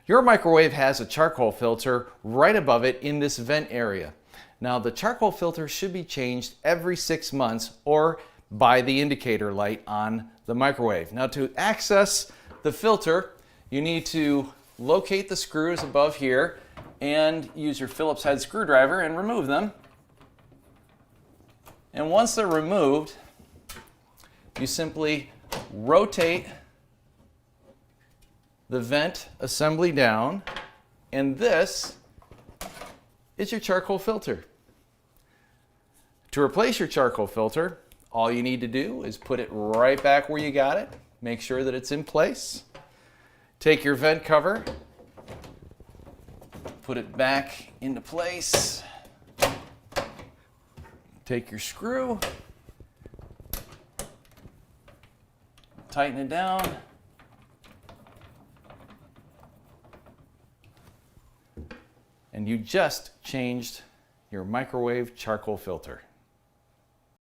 Your microwave has a charcoal filter right above it in this vent area. Now the charcoal filter should be changed every 6 months or by the indicator light on the microwave. Now to access the filter, you need to locate the screws above here and use your Phillips head screwdriver and remove them. And once they're removed, you simply rotate the vent assembly down, and this is your charcoal filter. To replace your charcoal filter, all you need to do is put it right back where you got it. Make sure that it's in place. Take your vent cover, put it back into place. Take your screw, tighten it down. And you just changed your microwave charcoal filter.